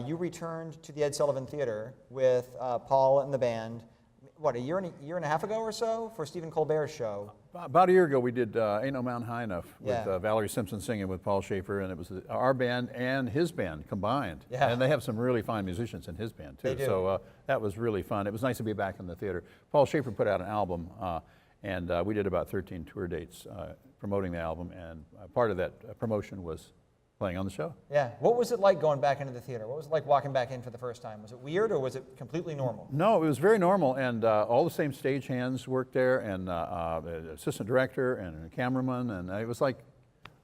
you returned to the Ed Sullivan Theater with Paul and the band, what, a year and a half ago or so for Stephen Colbert's show? About a year ago, we did Ain't No Mountain High Enough with Yeah. Valerie Simpson singing with Paul Schaefer, and it was our band and his band combined. Yeah. And they have some really fine musicians in his band, too. They do. So that was really fun. It was nice to be back in the theater. Paul Schaefer put out an album, and we did about 13 tour dates promoting the album, and part of that promotion was playing on the show. Yeah. What was it like going back into the theater? What was it like walking back in for the first time? Was it weird or was it completely normal? No, it was very normal, and all the same stagehands worked there, and the assistant director and a cameraman, and it was like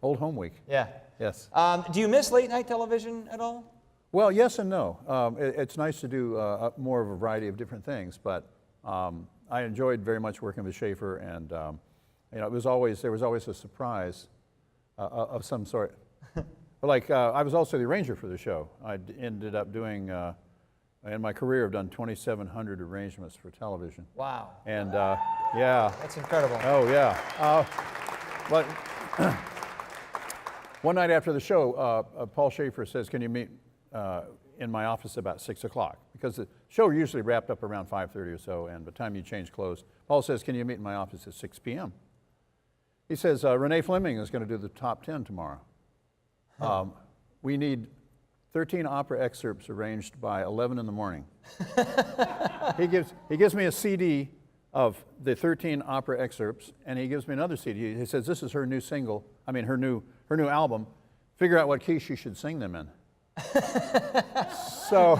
old home week. Yeah. Yes. Do you miss late night television at all? Well, yes and no. It's nice to do more of a variety of different things, but I enjoyed very much working with Schaefer, and there was always a surprise of some sort. Like, I was also the arranger for the show. I ended up doing, in my career, I've done 2,700 arrangements for television. Wow. And yeah. That's incredible. Oh, yeah. But one night after the show, Paul Schaefer says, can you meet in my office about 6 o'clock? Because the show usually wrapped up around 5:30 or so, and by the time you change clothes, Paul says, can you meet in my office at 6 p.m.? He says, Renee Fleming is going to do the top 10 tomorrow. We need 13 opera excerpts arranged by 11 in the morning. He gives me a CD of the 13 opera excerpts, and he gives me another CD. He says, this is her new single, her new album. Figure out what key she should sing them in. So,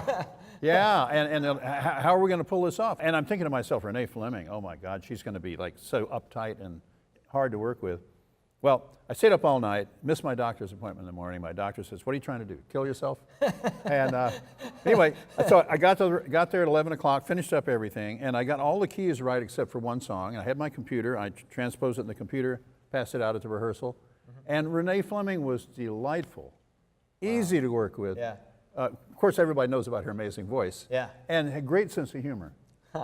yeah, and how are we going to pull this off? And I'm thinking to myself, Renee Fleming, oh my God, she's going to be like so uptight and hard to work with. Well, I stayed up all night, missed my doctor's appointment in the morning. My doctor says, what are you trying to do, kill yourself? And anyway, so I got there at 11 o'clock, finished up everything, and I got all the keys right except for one song. I had my computer, I transposed it in the computer, passed it out at the rehearsal. And Renee Fleming was delightful, easy to work with. Yeah. Of course, everybody knows about her amazing voice. Yeah. And a great sense of humor.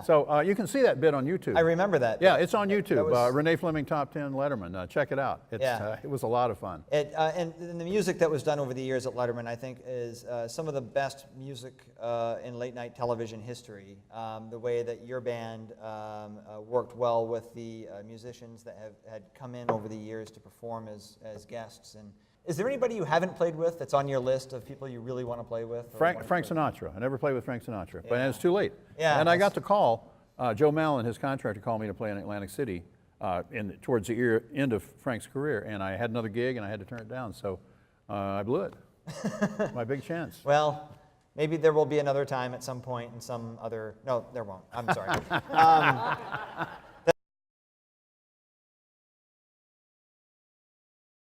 So you can see that bit on YouTube. I remember that. Yeah, it's on YouTube. Was... Renee Fleming Top 10 Letterman. Check it out. It was a lot of fun. And the music that was done over the years at Letterman, I think, is some of the best music in late night television history. The way that your band worked well with the musicians that had come in over the years to perform as guests. And is there anybody you haven't played with that's on your list of people you really want to play with? Frank Sinatra. I never played with Frank Sinatra, but it's too late. Yeah, and I got to call Joe Malone, his contractor, called me to play in Atlantic City towards the end of Frank's career, and I had another gig and I had to turn it down, so I blew it. My big chance. Well, maybe there will be another time at some point in some other, no, there won't. I'm sorry.